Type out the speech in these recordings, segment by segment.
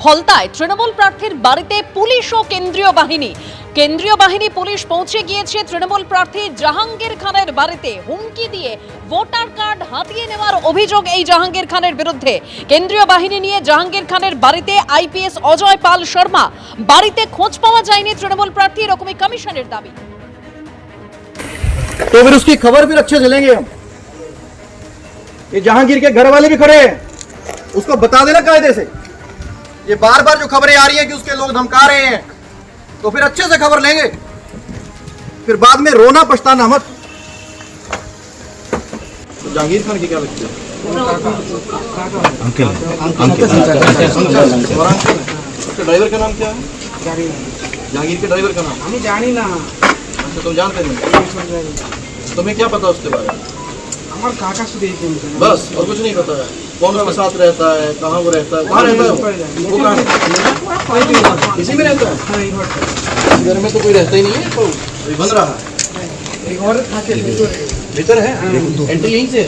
ফলতায় তৃণমূল প্রার্থীর বাড়িতে পুলিশ ও কেন্দ্রীয় বাহিনী পুলিশ পৌঁছে গিয়েছে তৃণমূল প্রার্থী জাহাঙ্গীর খানের বাড়িতে। হুমকি দিয়ে ভোটার কার্ড হাতিয়ে নেওয়ার অভিযোগ এই জাহাঙ্গীর খানের বিরুদ্ধে। কেন্দ্রীয় বাহিনী নিয়ে জাহাঙ্গীর খানের বাড়িতে আইপিএস অজয় পাল শর্মা। বাড়িতে খোঁজ পাওয়া যায়নি তৃণমূল প্রার্থী, এরকমই কমিশনের দাবি। तो फिर उसकी खबर भी अच्छे से लेंगे हम। ये जहांगीर के घर वाले भी खड़े हैं, उसको बता देना कायदे से। ये बार बार जो खबरें आ रही हैं कि उसके लोग धमका रहे हैं, तो फिर अच्छे से खबर लेंगे, फिर बाद में रोना पछताना मत। तो जहांगीर खान की क्या लगती है? अंकल ड्राइवर का नाम क्या है? जहांगीर के ड्राइवर का नाम আমি জানি না। तो तुम जानते नहीं? तुम्हें क्या पता उसके बारे में? আমার কাকা শুধু এই জানে। बस और कुछ नहीं पता है। कौन उसके साथ रहता है, कहाँ वो रहता है, कहाँ रहता है वो कहाँ है? इसी में रहता है? इस घर में तो कोई रहता ही नहीं है, तो ये बन रहा है। এই ঘরে থাকে ভিতরে। भीतर है एंट्री यहीं से है।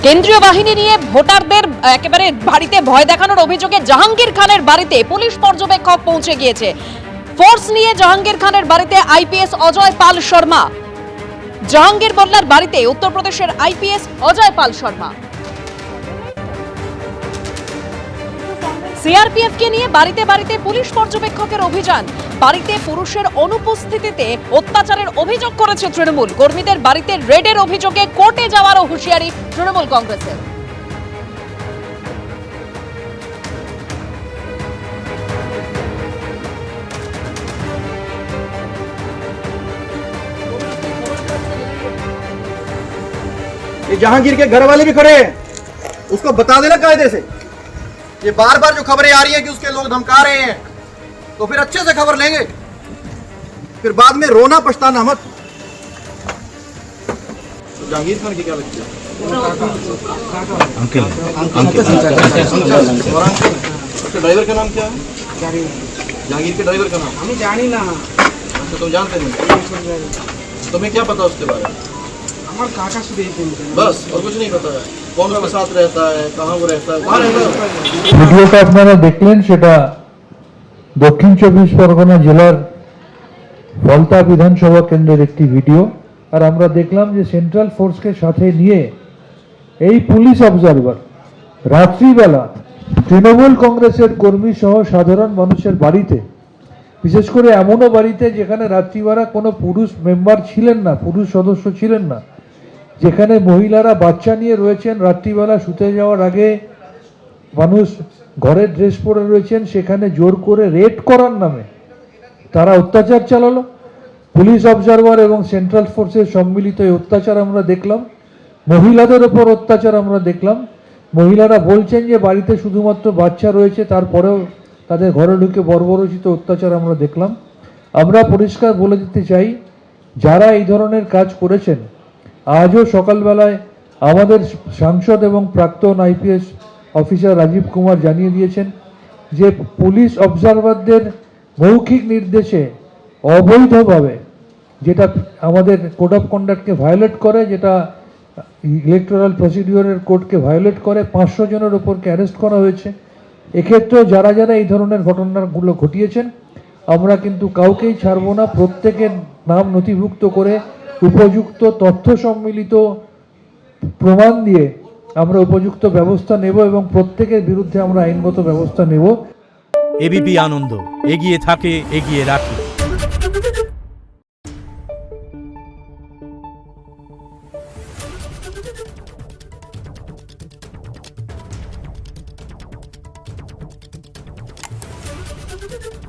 কেন্দ্রীয় বাহিনী নিয়ে ভোটারদের একেবারে বাড়িতে ভয় দেখানোর অভিযোগে জাহাঙ্গীর খানের বাড়িতে পুলিশ পর্যবেক্ষক পৌঁছে গিয়েছে। ফোর্স নিয়ে জাহাঙ্গীর খানের বাড়িতে আইপিএস অজয় পাল শর্মা। জাহাঙ্গীর মোল্লার বাড়িতে উত্তরপ্রদেশের আইপিএস অজয় পাল শর্মা। সিআরপিএফ কে নিয়ে বাড়িতে বাড়িতে পুলিশ পর্যবেক্ষকের অভিযান। বাড়িতে পুরুষের অনুপস্থিতিতে অত্যাচারের অভিযোগ করেছে তৃণমূল। কর্মীদের বাড়িতে রেডের অভিযোগে কোর্টে যাওয়ারও হুঁশিয়ারি তৃণমূল কংগ্রেসের। ये जहांगीर के घर वाले भी खड़े हैं, उसको बता देना कायदे से। ये बार बार जो खबरें आ रही हैं कि उसके लोग धमका रहे हैं, तो फिर अच्छे से खबर लेंगे, फिर बाद में रोना पछताना मत। तो जहांगीर खान की क्या लगती है? अंकल उसके ड्राइवर का नाम क्या है? जहांगीर के ड्राइवर का नाम আমি জানি না। तो तुम जानते नहीं? तुम्हें क्या पता उसके बारे में? আমার কাকা শুধু এই জানে। बस और कुछ नहीं पता है। कौन उसके साथ रहता है, कहाँ वो रहता है, कहाँ रहता है? ভিডিওটা আপনারা দেখলেন, সেটা দক্ষিণ চব্বিশ পরগনা জেলার ফলতা বিধানসভা কেন্দ্রের একটি ভিডিও। আর আমরা দেখলাম যে সেন্ট্রাল ফোর্সকে সাথে নিয়ে এই পুলিশ অবজারভার রাত্রিবেলা তৃণমূল কংগ্রেসের কর্মী সহ সাধারণ মানুষের বাড়িতে, বিশেষ করে এমনও বাড়িতে যেখানে রাত্রিবেলা কোনো পুরুষ মেম্বার ছিলেন না, পুরুষ সদস্য ছিলেন না, যেখানে মহিলারা বাচ্চা নিয়ে রয়েছেন, রাত্রিবেলা শুতে যাওয়ার আগে মানুষ ঘরের ড্রেস পরে রয়েছেন, সেখানে জোর করে রেড করার নামে তারা অত্যাচার চালালো। পুলিশ অবজারভার এবং সেন্ট্রাল ফোর্সের সম্মিলিত এই অত্যাচার আমরা দেখলাম। মহিলাদের ওপর অত্যাচার আমরা দেখলাম। মহিলারা বলছেন যে বাড়িতে শুধুমাত্র বাচ্চা রয়েছে, তারপরেও তাদের ঘরে ঢুকে বর্বরচিত অত্যাচার আমরা দেখলাম। আমরা পরিষ্কার বলে দিতে চাই, যারা এই ধরনের কাজ করেছেন, আজও সকালবেলায় আমাদের সাংসদ এবং প্রাক্তন আইপিএস অফিসার রাজীব কুমার জানিয়ে দিয়েছেন যে পুলিশ অবজারভারদের মৌখিক নির্দেশে অবৈধভাবে, যেটা আমাদের কোড অফ কন্ডাক্টকে ভায়োলেট করে, যেটা ইলেকটোরাল প্রসিডিওরের কোডকে ভায়োলেট করে, 500 জনের ওপরকে অ্যারেস্ট করা হয়েছে। এক্ষেত্রেও যারা যারা এই ধরনের ঘটনাগুলো ঘটিয়েছেন, আমরা কিন্তু কাউকেই ছাড়ব না। প্রত্যেকের নাম নথিভুক্ত করে উপযুক্ত তথ্য সম্মিলিত প্রমাণ দিয়ে আমরা উপযুক্ত ব্যবস্থা নেব এবং প্রত্যেকের বিরুদ্ধে আমরা আইনগত ব্যবস্থা নেব। এবিপি আনন্দ, এগিয়ে থাকে, এগিয়ে রাখে। Thank you.